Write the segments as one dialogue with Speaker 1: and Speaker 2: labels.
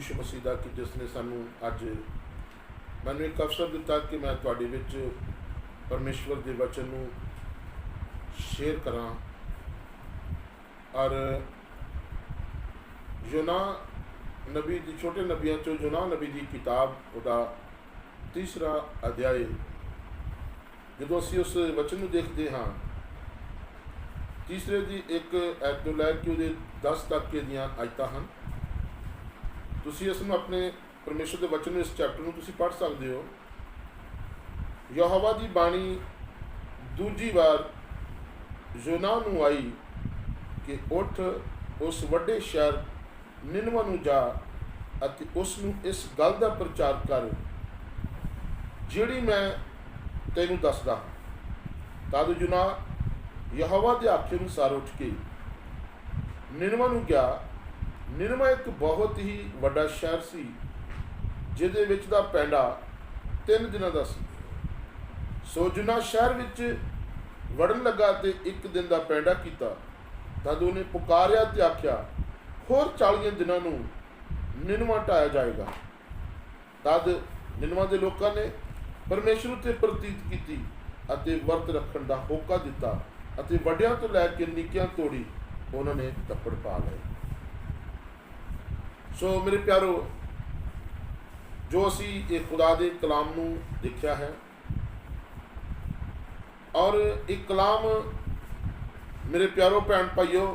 Speaker 1: यीशु मसीह का कि जिसने सानू अज मैंने एक अवसर दिता कि मैं तुहाडे विच परमेश्वर के वचन नू शेयर करा। और योना नबी की, छोटे नबियों चो योना नबी की किताब उहदा तीसरा अध्याय जो असी उस वचन में देखते हाँ, तीसरे की एक ऐत तो लैके उहदे 10 तक दियां आयतां हैं। तुसीं इसनूं अपने परमेश्वर के वचन इस चैप्टर में तुसीं पढ़ सकते हो। यहोवा की बाणी दूजी बार योना नूं आई कि उठ उस वड्डे शहर निनवा नूं जा अते उसनूं इस गल का प्रचार कर जिहड़ी मैं तैनूं दसदा। तद योना यहोवा के आखे अनुसार उठ के निनवा नूं गया। निनवा एक बहुत ही वड्डा शहर सी जिहदे विच दा पैंडा 3 दिनां दा सी। सो योना शहर विच वड़न लगा ते एक दिन का पैंडा किया। तद उन्हें पुकारिया ते आख्या, होर 40 दिनां नूं निनवा ढाया जाएगा। तद निनवा के लोगों ने परमेश्वर उत्ते प्रतीत की अते वर्त रखण का होका दिता अते वड्डियां तो लैके निक्कियां तोड़ी उन्होंने तप्पड़ पा लए। सो मेरे प्यारो, जो असी ये खुदा के कलाम नूं देखा है और एक कलाम मेरे प्यारो भैन भाइयों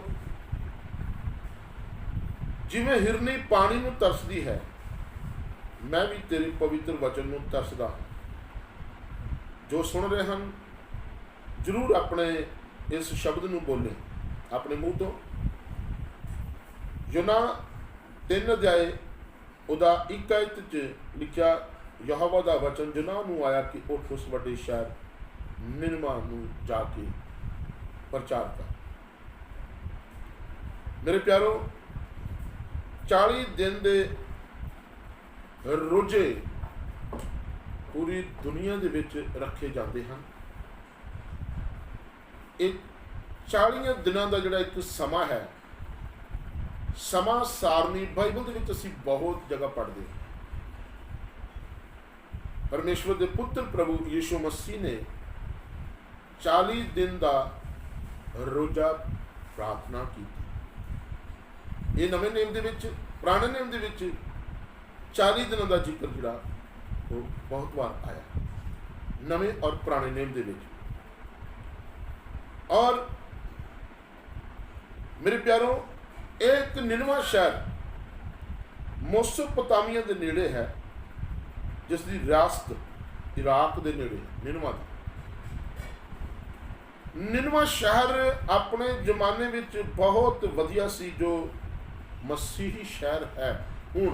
Speaker 1: जिवें हिरनी पानी नूं तरसदी है, मैं भी तेरे पवित्र वचन नूं तरसदा हां। जो सुन रहे हैं जरूर अपने इस शब्द नूं बोलें अपने मूँह तो। योना 3 अध्याय उहदा 1 आयत च लिखा, यहोवा दा वचन योना नूं आया कि उठ उस वड्डे शहर निनवा नूं जाके प्रचार कर। मेरे प्यारो, 40 दिन दे रोजे पूरी दुनिया दे विच रखे जाते हैं। एक 40 दिनों का जोड़ा एक समा है, समा सारनी बाइबल के विच असीं बहुत जगह पढ़ते हैं। परमेश्वर के पुत्र प्रभु यीशु मसीह ने 40 दिन का रोजा प्रार्थना की। ये नवे नेम दे विच, पुराने नेम दे विच 40 दिनों का जिक्र जोड़ा वो बहुत बार आया, नवे और पुराने नेम दे विच। और मेरे प्यारों, एक निनवा शहर मोसोपोटामिया के नेड़े है, जिसकी रियासत इराक के नेड़े निनवा। निनवा शहर अपने जमाने में बहुत वधिया सी, जो मसीही शहर है। हुण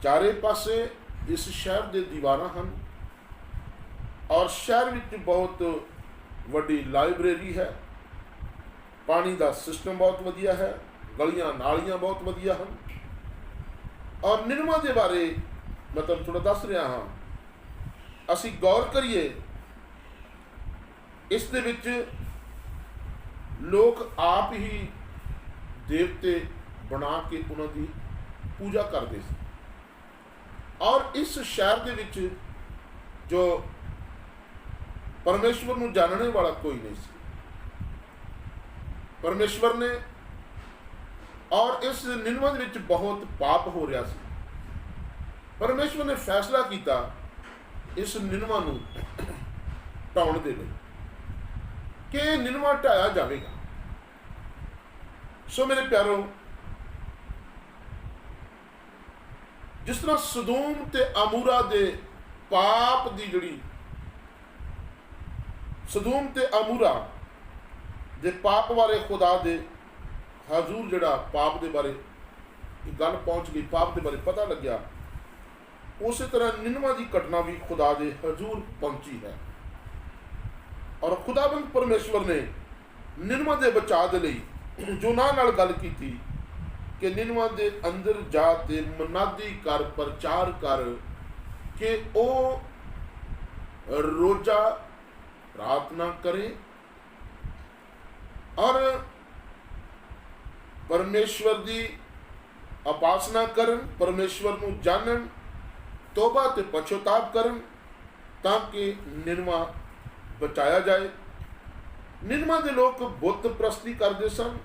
Speaker 1: चारे पासे इस शहर के दीवारां हैं और शहर में बहुत वड्डी लाइब्रेरी है, पानी का सिस्टम बहुत वधिया है, गलियां नालियां बहुत वधिया हैं। और निनवा के बारे मतलब थोड़ा दस रहा हाँ। असी गौर करिए, इस दे विच लोग आप ही देवते बना के उन्होंने पूजा करते थे। और इस शहर के विच जो परमेश्वर नूं जानने वाला कोई नहीं सी। परमेश्वर ने और इस निनवा विच बहुत पाप हो रहा सी। परमेश्वर ने फैसला किया इस निनवा नूं ढाउण दे लई कि निनवा ढाया जाएगा। सो मेरे प्यारो, जिस तरह सदूम ते अमूरा दे पाप की जिहड़ी सदूम ते अमूरा दे पाप बारे खुदा दे हजूर जिहड़ा पाप के बारे गल पहुँच गई, पाप के बारे पता लग्या, उस तरह निनवा की घटना भी खुदा दे हजूर पहुंची है। और खुदाबंद परमेश्वर ने निनवा के बचाव के लिए योना नाल गल की थी कि निनवा के अंदर जा ते मनादी कर, प्रचार कर कि ओ रोजा प्रार्थना करें और परमेश्वर की ਉਪਾਸਨਾ ਕਰਨ, ਪਰਮੇਸ਼ਵਰ ਨੂੰ ਜਾਣਨ, ਤੋਬਾ ਤੇ ਪਛਤਾਪ ਕਰਨ, ਤਾਂ ਕਿ ਨਿਨਵਾ ਬਚਾਇਆ ਜਾਏ। ਨਿਨਵਾ ਦੇ ਲੋਕ ਬੁੱਤ ਪ੍ਰਸਤੀ ਕਰਦੇ ਸਨ।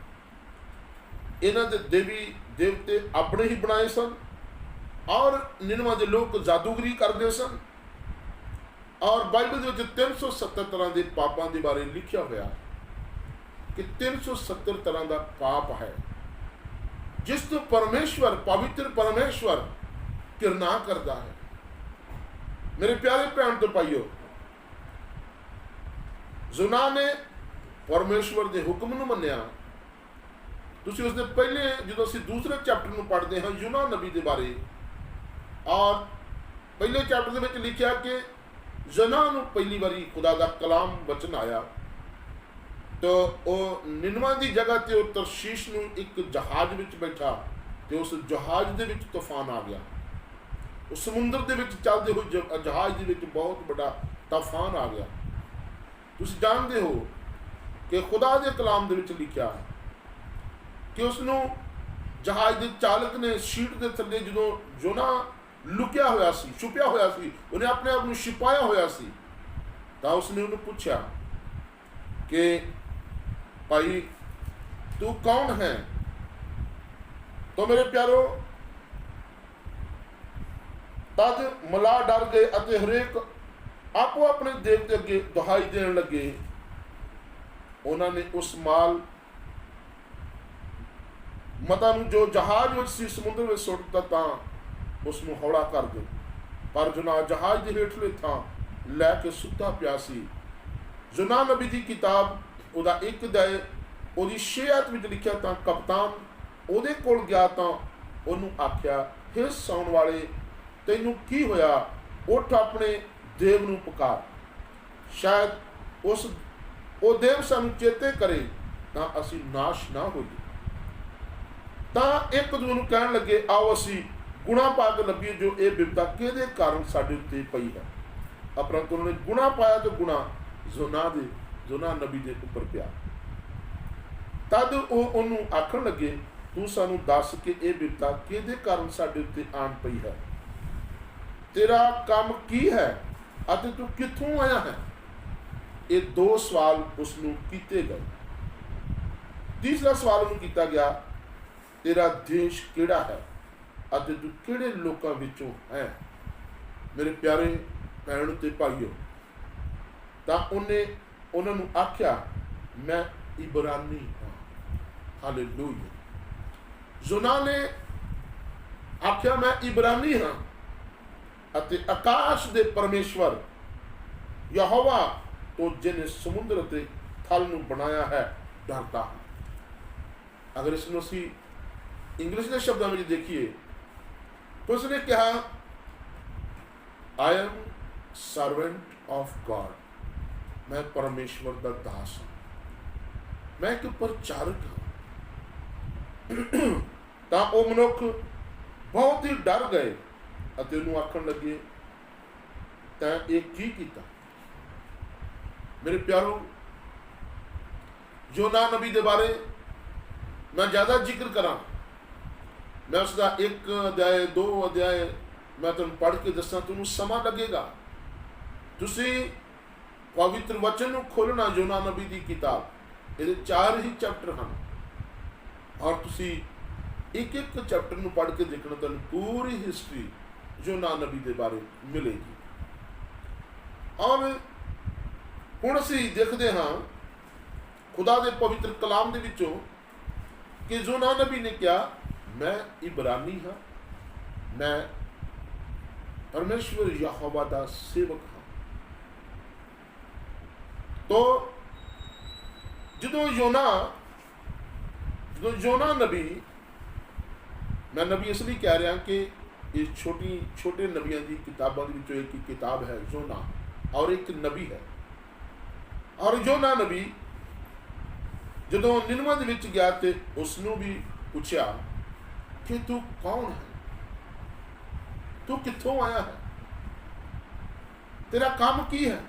Speaker 1: ਇਹਨਾਂ ਦੇ ਦੇਵੀ ਦੇਵਤੇ ਆਪਣੇ ਹੀ ਬਣਾਏ ਸਨ, ਔਰ ਨਿਨਵਾ ਦੇ ਲੋਕ ਜਾਦੂਗਰੀ ਕਰਦੇ ਸਨ। ਔਰ ਬਾਈਬਲ ਦੇ ਵਿੱਚ 370 ਤਰ੍ਹਾਂ ਦੇ ਪਾਪਾਂ ਦੇ ਬਾਰੇ ਲਿਖਿਆ ਹੋਇਆ ਕਿ 370 ਤਰ੍ਹਾਂ ਦਾ ਪਾਪ ਹੈ ਜਿਸ ਤੋਂ ਪਰਮੇਸ਼ਵਰ, ਪਵਿੱਤਰ ਪਰਮੇਸ਼ਵਰ ਘਿਰਨਾ ਕਰਦਾ ਹੈ। ਮੇਰੇ ਪਿਆਰੇ ਭੈਣ ਤੇ ਭਾਈਓ, ਯੋਨਾ ਨੇ ਪਰਮੇਸ਼ਵਰ ਦੇ ਹੁਕਮ ਨੂੰ ਮੰਨਿਆ। ਤੁਸੀਂ ਉਸਦੇ ਪਹਿਲੇ, ਜਦੋਂ ਅਸੀਂ ਦੂਸਰੇ ਚੈਪਟਰ ਨੂੰ ਪੜ੍ਹਦੇ ਹਾਂ ਯੋਨਾ ਨਬੀ ਦੇ ਬਾਰੇ, ਔਰ ਪਹਿਲੇ ਚੈਪਟਰ ਦੇ ਵਿੱਚ ਲਿਖਿਆ ਕਿ ਯੋਨਾ ਨੂੰ ਪਹਿਲੀ ਵਾਰੀ ਖੁਦਾ ਦਾ ਕਲਾਮ ਵਚਨ ਆਇਆ, ਤਾਂ ਉਹ ਨਿਨਵਾ ਦੀ ਜਗ੍ਹਾ ਤੇ ਉਹ ਤਰਸ਼ੀਸ਼ ਨੂੰ ਇੱਕ ਜਹਾਜ਼ ਵਿੱਚ ਬੈਠਾ, ਤੇ ਉਸ ਜਹਾਜ਼ ਦੇ ਵਿੱਚ ਤੂਫਾਨ ਆ ਗਿਆ। ਉਹ ਸਮੁੰਦਰ ਦੇ ਵਿੱਚ ਚੱਲਦੇ ਹੋਏ ਜਹਾਜ਼ ਦੇ ਵਿੱਚ ਬਹੁਤ ਵੱਡਾ ਤੂਫਾਨ ਆ ਗਿਆ। ਤੁਸੀਂ ਜਾਣਦੇ ਹੋ ਕਿ ਖੁਦਾ ਦੇ ਕਲਾਮ ਦੇ ਵਿੱਚ ਲਿਖਿਆ ਹੈ ਕਿ ਉਸ ਨੂੰ ਜਹਾਜ਼ ਦੇ ਚਾਲਕ ਨੇ ਸੀਟ ਦੇ ਥੱਲੇ, ਜਦੋਂ ਯੋਨਾ ਲੁਕਿਆ ਹੋਇਆ ਸੀ, ਛੁਪਿਆ ਹੋਇਆ ਸੀ, ਉਹਨੇ ਆਪਣੇ ਆਪ ਨੂੰ ਛੁਪਾਇਆ ਹੋਇਆ ਸੀ, ਤਾਂ ਉਸਨੇ ਉਹਨੂੰ ਪੁੱਛਿਆ ਕਿ ਭਾਈ ਤੂੰ ਕੌਣ ਹੈ? ਤਾਂ ਮੇਰੇ ਪਿਆਰੋ, ਤਦ ਮਲਾਹ ਡਰ ਗਏ ਅਤੇ ਹਰੇਕ ਆਪੋ ਆਪਣੇ ਦੇਵਤੇ ਅੱਗੇ ਦੁਹਾਈ ਦੇਣ ਲੱਗੇ। ਉਹਨਾਂ ਨੇ ਉਸ ਮਾਲ ਮਤਾ ਨੂੰ ਜੋ ਜਹਾਜ਼ ਵਿੱਚ ਸੀ ਸਮੁੰਦਰ ਵਿੱਚ ਸੁੱਟ ਦਿੱਤਾ, ਤਾਂ ਉਸ ਨੂੰ ਹੌਲਾ ਕਰ ਦਿਓ। ਪਰ ਯੋਨਾ ਜਹਾਜ਼ ਦੇ ਹੇਠਲੇ ਥਾਂ ਲੈ ਕੇ ਸੁੱਤਾ ਪਿਆ ਸੀ। ਯੋਨਾ ਨਬੀ ਦੀ ਕਿਤਾਬ ਉਹਦਾ 1 ਅਧਿਆਇ ਉਹਦੀ 6 ਆਇਤ ਵਿੱਚ ਲਿਖਿਆ, ਤਾਂ ਕਪਤਾਨ ਉਹਦੇ ਕੋਲ ਗਿਆ ਤਾਂ ਉਹਨੂੰ ਆਖਿਆ, ਹੇ ਸੌਣ ਵਾਲੇ, ਤੈਨੂੰ ਕੀ ਹੋਇਆ? ਉੱਠ ਆਪਣੇ ਦੇਵ ਨੂੰ ਪੁਕਾਰ, ਸ਼ਾਇਦ ਉਹ ਦੇਵ ਸਾਨੂੰ ਚੇਤੇ ਕਰੇ ਤਾਂ ਅਸੀਂ ਨਾਸ਼ ਨਾ ਹੋਈਏ। ਤਾਂ ਇੱਕ ਦੂਜੇ ਨੂੰ ਕਹਿਣ ਲੱਗੇ, ਆਓ ਅਸੀਂ ਗੁਣਾ ਪਾ ਕੇ ਲੱਭੀਏ ਜੋ ਇਹ ਬਿਪਤਾ ਕਿਹਦੇ ਕਾਰਨ ਸਾਡੇ ਉੱਤੇ ਪਈ ਹੈ। ਅਪਰੰਤੂ ਉਹਨਾਂ ਨੇ ਗੁਣਾ ਪਾਇਆ ਤੇ ਗੁਣਾ ਯੋਨਾ ਨਬੀ ਦੇ ਉੱਪਰ ਪਿਆ। ਤਦ ਉਹ ਉਹਨੂੰ ਆਖਣ ਲੱਗੇ, ਤੂੰ ਸਾਨੂੰ ਦੱਸ ਕਿ ਇਹ ਬਿਪਤਾ ਕਿਹਦੇ ਕਾਰਨ ਸਾਡੇ ਉੱਤੇ ਆਣ ਪਈ ਹੈ? ਤੇਰਾ ਕੰਮ ਕੀ ਹੈ ਅਤੇ ਤੂੰ ਕਿੱਥੋਂ ਆਇਆ ਹੈ? ਇਹ 2 ਸਵਾਲ ਉਸ ਨੂੰ ਕੀਤੇ ਗਏ। ਤੀਸਰਾ ਸਵਾਲ ਉਹਨੂੰ ਕੀਤਾ ਗਿਆ, ਤੇਰਾ ਦੇਸ਼ ਕਿਹੜਾ ਹੈ ਅਤੇ ਤੂੰ ਕਿਹੜੇ ਲੋਕਾਂ ਵਿੱਚੋਂ ਹੈ? ਮੇਰੇ ਪਿਆਰੇ ਭੈਣ ਤੇ ਭਾਈਓ, ਤਾਂ ਉਹਨੇ ਉਹਨਾਂ ਨੂੰ ਆਖਿਆ, ਮੈਂ ਇਬਰਾਨੀ ਹਾਂ। ਹਾਲੇਲੂਇਆ। ਯੋਨਾ ਨੇ ਆਖਿਆ, ਮੈਂ ਇਬਰਾਨੀ ਹਾਂ ਅਤੇ ਆਕਾਸ਼ ਦੇ ਪਰਮੇਸ਼ਵਰ ਯਹੋਵਾ ਤੋਂ, ਜਿਹਨੇ ਸਮੁੰਦਰ ਅਤੇ ਥਲ ਨੂੰ ਬਣਾਇਆ ਹੈ, ਡਰਦਾ ਹਾਂ। ਅਗਰ ਇਸ ਨੂੰ ਅਸੀਂ ਇੰਗਲਿਸ਼ ਦੇ ਸ਼ਬਦਾਂ ਵਿੱਚ ਦੇਖੀਏ ਤਾਂ ਉਸਨੇ ਕਿਹਾ, I am servant of god, ਮੈਂ ਪਰਮੇਸ਼ਵਰ ਦਾ ਦਾਸ ਹਾਂ, ਮੈਂ ਇੱਕ ਪ੍ਰਚਾਰਕ ਹਾਂ। ਤਾਂ ਉਹ ਮਨੁੱਖ ਬਹੁਤ ਹੀ ਡਰ ਗਏ ਅਤੇ ਉਹਨੂੰ ਆਖਣ ਲੱਗੇ, ਤਾਂ ਇਹ ਕੀ ਕੀਤਾ? ਮੇਰੇ ਪਿਆਰੋ, ਯੋਨਾ ਨਬੀ ਦੇ ਬਾਰੇ ਮੈਂ ਜ਼ਿਆਦਾ ਜ਼ਿਕਰ ਕਰਾਂ, ਮੈਂ ਉਸਦਾ 1 ਅਧਿਆਇ 2 ਅਧਿਆਇ ਮੈਂ ਤੁਹਾਨੂੰ ਪੜ੍ਹ ਕੇ ਦੱਸਾਂ, ਤੁਹਾਨੂੰ ਸਮਾਂ ਲੱਗੇਗਾ। ਤੁਸੀਂ ਪਵਿੱਤਰ ਵਚਨ ਨੂੰ ਖੋਲ੍ਹਣਾ, ਯੋਨਾ ਨਬੀ ਦੀ ਕਿਤਾਬ, ਇਹਦੇ 4 ਹੀ ਚੈਪਟਰ ਹਨ, ਔਰ ਤੁਸੀਂ ਇੱਕ ਚੈਪਟਰ ਨੂੰ ਪੜ੍ਹ ਕੇ ਦੇਖਣਾ, ਤੁਹਾਨੂੰ ਪੂਰੀ ਹਿਸਟਰੀ ਯੋਨਾ ਨਬੀ ਦੇ ਬਾਰੇ ਮਿਲੇਗੀ। ਔਰ ਹੁਣ ਅਸੀਂ ਦੇਖਦੇ ਹਾਂ ਖੁਦਾ ਦੇ ਪਵਿੱਤਰ ਕਲਾਮ ਦੇ ਵਿੱਚੋਂ ਕਿ ਯੋਨਾ ਨਬੀ ਨੇ ਕਿਹਾ, ਮੈਂ ਇਬਰਾਨੀ ਹਾਂ, ਮੈਂ ਪਰਮੇਸ਼ਵਰ ਯਹੋਵਾ ਦਾ ਸੇਵਕ ਹਾਂ। ਤੋ ਜਦੋਂ ਯੋਨਾ ਨਬੀ, ਮੈਂ ਨਬੀ ਇਸ ਲਈ ਕਹਿ ਰਿਹਾ ਕਿ ਇਹ ਛੋਟੇ ਨਬੀਆਂ ਦੀ ਕਿਤਾਬਾਂ ਦੇ ਵਿੱਚੋਂ ਇੱਕ ਕਿਤਾਬ ਹੈ ਯੋਨਾ, ਔਰ ਇੱਕ ਨਬੀ ਹੈ। ਔਰ ਯੋਨਾ ਨਬੀ ਜਦੋਂ ਨਿਨਵਾ ਦੇ ਵਿੱਚ ਗਿਆ ਤੇ ਉਸ ਨੂੰ ਵੀ ਪੁੱਛਿਆ ਕਿ ਤੂੰ ਕੌਣ ਹੈ, ਤੂੰ ਕਿੱਥੋਂ ਆਇਆ ਹੈ, ਤੇਰਾ ਕੰਮ ਕੀ ਹੈ?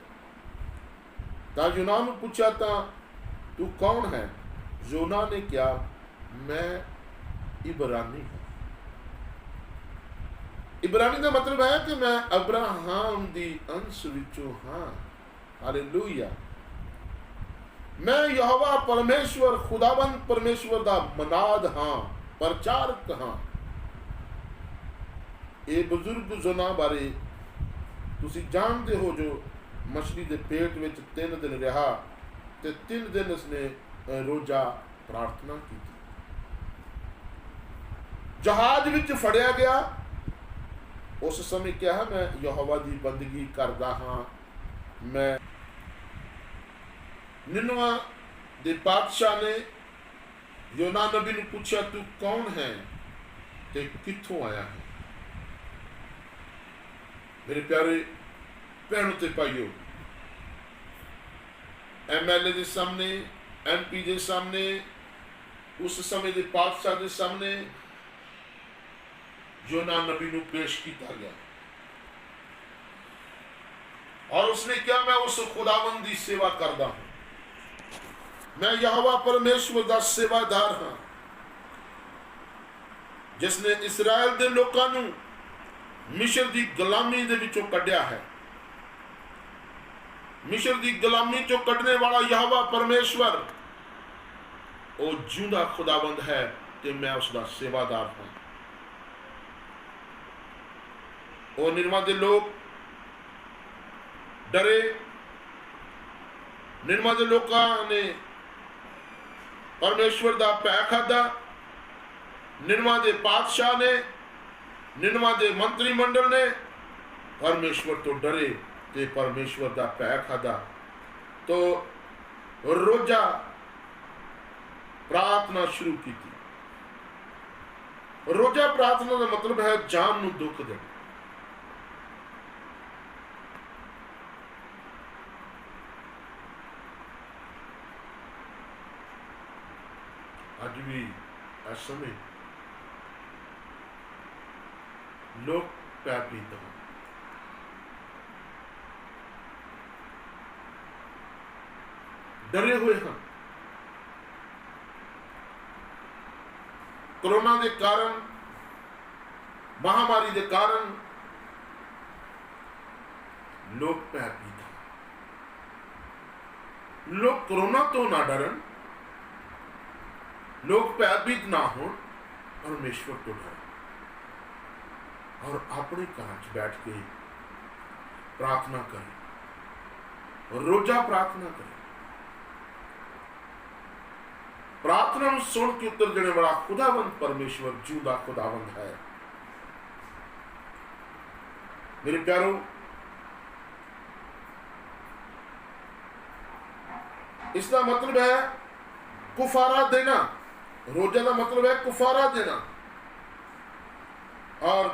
Speaker 1: ਤਾਂ ਯੋਨਾ ਨੂੰ ਪੁੱਛਿਆ, ਤਾਂ ਤੂੰ ਕੌਣ ਹੈ? ਯੋਨਾ ਨੇ ਕਿਹਾ, ਮੈਂ ਇਬਰਾਨੀ ਹਾਂ। इब्रानी का मतलब है कि मैं अब्राहम दी अंश विचों हाँ। हालेलुया। मैं यहोवा परमेश्वर खुदावंद परमेश्वर दा मनाद हाँ, प्रचारक हाँ। ये बुजुर्ग जोना बारे तुसी जानते हो जो मछली के पेट में 3 दिन रहा ते 3 दिन उसने रोजा प्रार्थना की। जहाज विच फड़िया गया। उस समय क्या है, मैं यहोवा की बंदगी करदा हाँ। मैं निनवा दे बादशाह ने योना नबी ने पूछा तू कौन है ते कित्थों आया है। मेरे प्यारे भैनों ते भाइयों, MLA के सामने, MP के सामने, उस समय के बादशाह के सामने योना नबी को पेश किया गया और उसने क्या, मैं उस खुदावंद की सेवा करता हूं। मैं यहोवा परमेश्वर का सेवादार हाँ, जिसने इस्राएल के लोगों को मिस्र की गुलामी दे विचों कढ़िया है। मिस्र की गुलामी चो कढ़ने वाला यहोवा परमेश्वर वो जिंदा खुदाबंद है ते मैं उसका सेवादार हूं। वो निनवा दे लोग डरे। निनवा दे लोगों ने परमेश्वर का भय खादा। निनवा दे बादशाह ने, निनवा दे मंत्रिमंडल ने परमेश्वर तो डरे ते परमेश्वर का भय खादा। तो रोजा प्रार्थना शुरू की। रोजा प्रार्थना का मतलब है जान नूं दुख देना। अज भी इस समय लोग पैपीत हैं। डरे हुए हैं। कोरोना के कारण, महामारी के कारण लोग पैपीत हैं। लोग कोरोना तो ना डरन, लोग भयभीत ना हो, परमेश्वर तो डरे और अपने घर बैठ के प्रार्थना करें, रोजा प्रार्थना करें। प्रार्थना सुन के उत्तर देने वाला खुदावंद परमेश्वर जिंदा खुदावंद है। मेरे प्यारों, इसका मतलब है कुफारा देना। रोजा का मतलब है कुफारा देना। और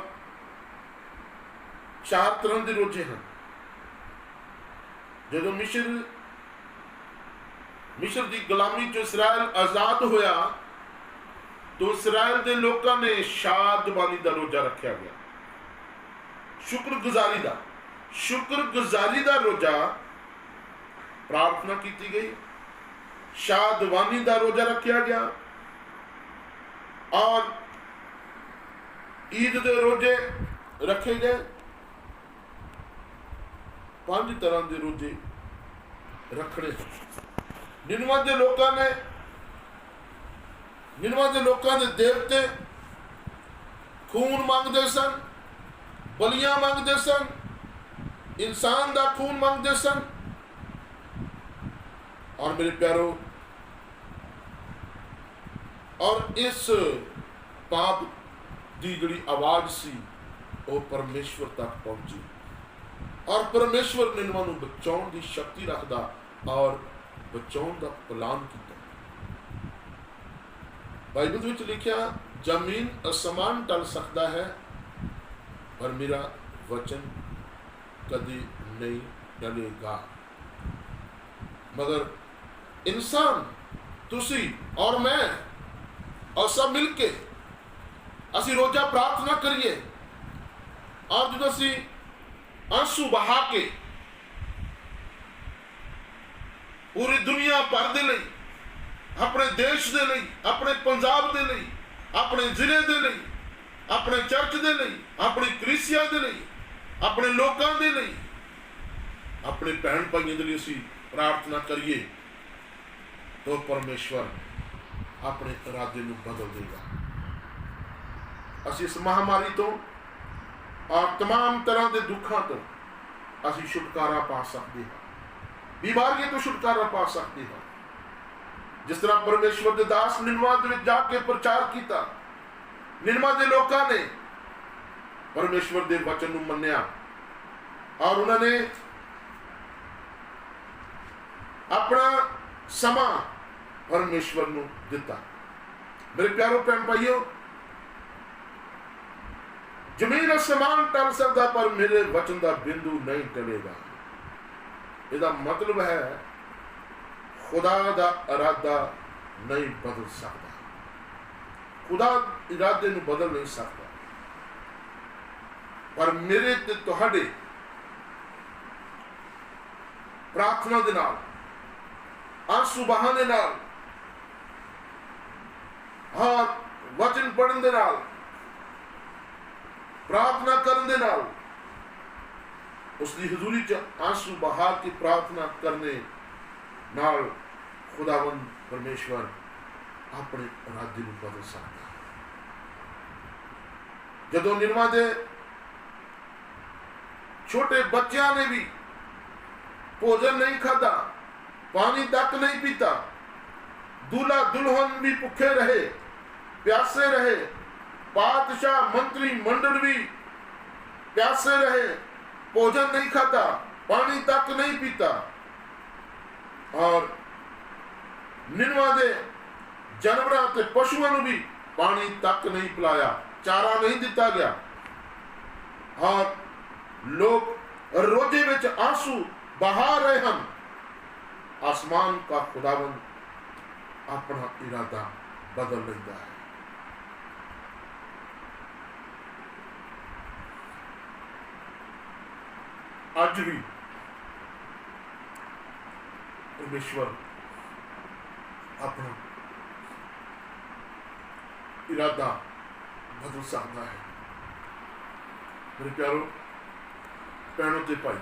Speaker 1: 4 तरह के रोजे हैं। जो मिस्र की गुलामी चो इसराइल आजाद होया तो इसराइल के लोगों ने शादबानी का रोजा रखा गया। शुक्रगुजारी का रोजा प्रार्थना की गई। शादवानी का रोजा रखा गया और ईद के रोजे रखे गए। 5 तरह के रोजे रखने। निनवा के लोगों ने देवते खून मांगते सन, बलियां मांगते सन, इंसान का खून मांगते सन। और मेरे प्यारों, और इस पाप की जी आवाज सी वो परमेश्वर तक पहुंची और परमेश्वर निनवा नूं बचाउण की शक्ति रखता और बचाउण का प्लान किया। बाइबल में लिखा, जमीन आसमान टल सकता है पर मेरा वचन कभी नहीं टलेगा। मगर इंसान, तुसी और मैं और सब मिलके असी रोजा प्रार्थना करिए और जो असी आंसू बहा के पूरी दुनिया भर दे लई, अपने देश दे लई, अपने पंजाब दे लई, अपने जिले दे लई, अपने चर्च दे लई, अपनी कलीसिया दे लई, अपने लोकां दे लई, अपने भैन भाइयों के लिए असीं प्रार्थना करिए तो परमेश्वर अपने इरादे नूं बदल देगा। असीं इस महामारी तो और तमाम तरह के दुखों तो असीं छुटकारा पा सकते हैं, बीमारियों तो छुटकारा पा सकते हैं। जिस तरह परमेश्वर के दास निनवा दे विच जाके प्रचार किया, निनवा के लोगों ने परमेश्वर के वचन नूं मन्निया और उन्होंने अपना समा परमेश्वर नूं दिता। मेरे प्यारो भैन भाइयों, जमीन आसमान टल सकता पर मेरे वचन का बिंदु नहीं टलेगा। इसका मतलब है खुदा का इरादा नहीं बदल सकता, खुदा इरादे नूं बदल नहीं सकता, पर मेरे ते तुहाडे प्रार्थना दे नाल, आंसू बहाने नाल और वचन पढ़न दे नाल, प्रार्थना करन दे नाल, उसकी हजूरी च आंसू बहा के प्रार्थना करने नाल खुदावंद परमेश्वर अपने इरादे नूं बदल सकता है। जदों निनवा दे छोटे बच्चों ने भी भोजन नहीं खाता, पानी तक नहीं पीता, दूल्हा दुल्हन भी भुखे रहे, प्यासे रहे, बादशाह मंत्री मंडल भी प्यासे रहे, भोजन नहीं खाता, पानी तक नहीं पीता, और निनवा दे जानवरों के पशुओं को भी पानी तक नहीं पिलाया, चारा नहीं दिता गया, और लोग रोजे विच आंसू बहा रहे हैं। आसमान का खुदावंद अपना इरादा बदल लेता है। आज भी परमेश्वर अपना इरादा बदल सकता है। मेरे प्यारो भैनों ते भाई,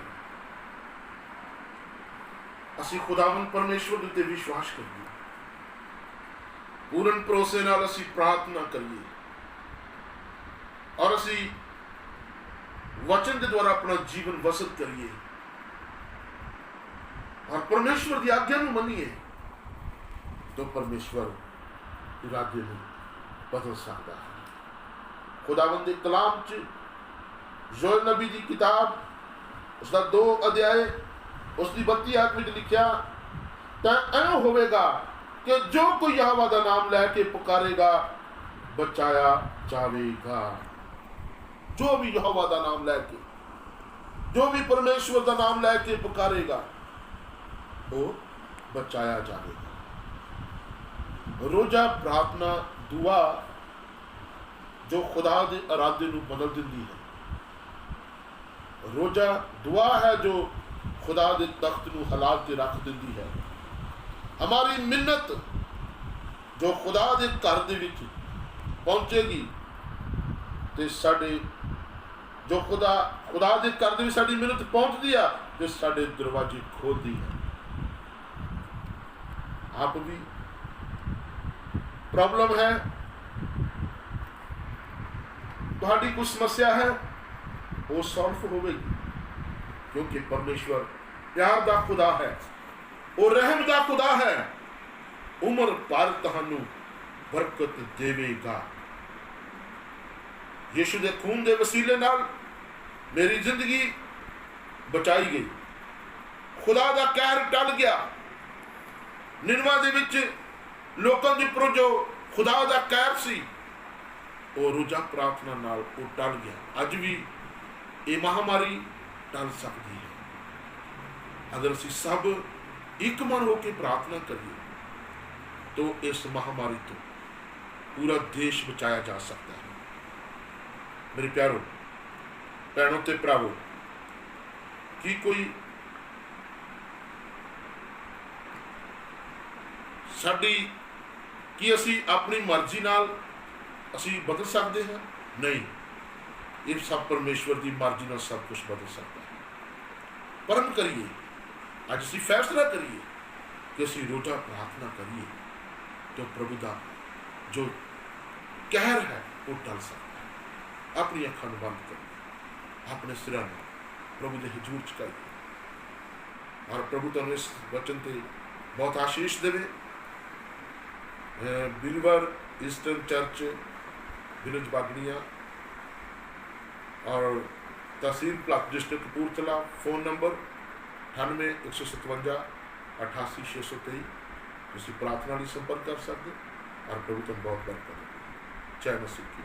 Speaker 1: असी खुदावंद परमेश्वर ते विश्वास करिए, पूर्ण भरोसे नाल असी प्रार्थना करिए और असी वचन के द्वारा अपना जीवन वसत करिए और परमेश्वर की आज्ञा को मनिए, तो परमेश्वर इरादे को बदल सकता है। खुदावंद दे कलाम च योएल नबी की किताब उसका 2 अध्याय उसकी 32 आयत में लिखा, तो ऐ होवेगा कि जो कोई यहोवा का नाम लैके पुकारेगा बचाया जाएगा। जो भी यहोवा का नाम लैके, जो भी परमेश्वर का नाम लैके पुकारेगा वो बचाया जाएगा। रोजा प्रार्थना दुआ जो खुदा के इरादे को बदल देती है। रोजा दुआ है जो खुदा के तख्त को हिला के रख देती है। हमारी मिन्नत जो खुदा के घर दे विच पहुंचेगी तो साडे जो खुदा के घर दे विच साडी मिन्नत पहुंचती है तो साडे दरवाजे खोलती है। आप भी प्रॉब्लम है, तुहाडी कुछ समस्या है, वो सॉल्व होगी, क्योंकि परमेश्वर प्यार का खुदा है, वो रहम का खुदा है, उम्र भर तुहानू बरकत देवेगा। यीशु के खून के वसीले नाल मेरी जिंदगी बचाई गई, खुदा का कहर टल गया। निनवा दे विच लोकां दे उपर जो खुदा का कहर सी वो रोजा प्रार्थना नाल वो टल गया। अज भी ये महामारी टल सकती है अगर असीं सब एक मन होकर प्रार्थना करिए, तो इस महामारी तो पूरा देश बचाया जा सकता है। मेरे प्यारो भैनों ते भरावो, की कोई साडी की असी अपनी मर्जी नाल असी बदल सकते हैं? नहीं। ये सब परमेश्वर की मर्जी ਨਾਲ सब कुछ बदल सकता है। परम करिए, अज असीं फैसला करिए कि असीं रोज़ा प्रार्थना करिए तो प्रभु का जो कहर है वो टल सकता है। अपनी अखां नूं बंद करिए, अपने सिरां नूं प्रभु के हजूर चुकाइए और प्रभु तुहानूं इस वचन से बहुत आशीष देवे। Believer eastern church village Bagadiya और tehsil Bhalak district Kapurthala. Phone number 98 157 88 623। तुसीं प्रार्थना लई संपर्क कर सकते और प्रभु तुहानूं बहुत बरकत देवे। जय मसीह की।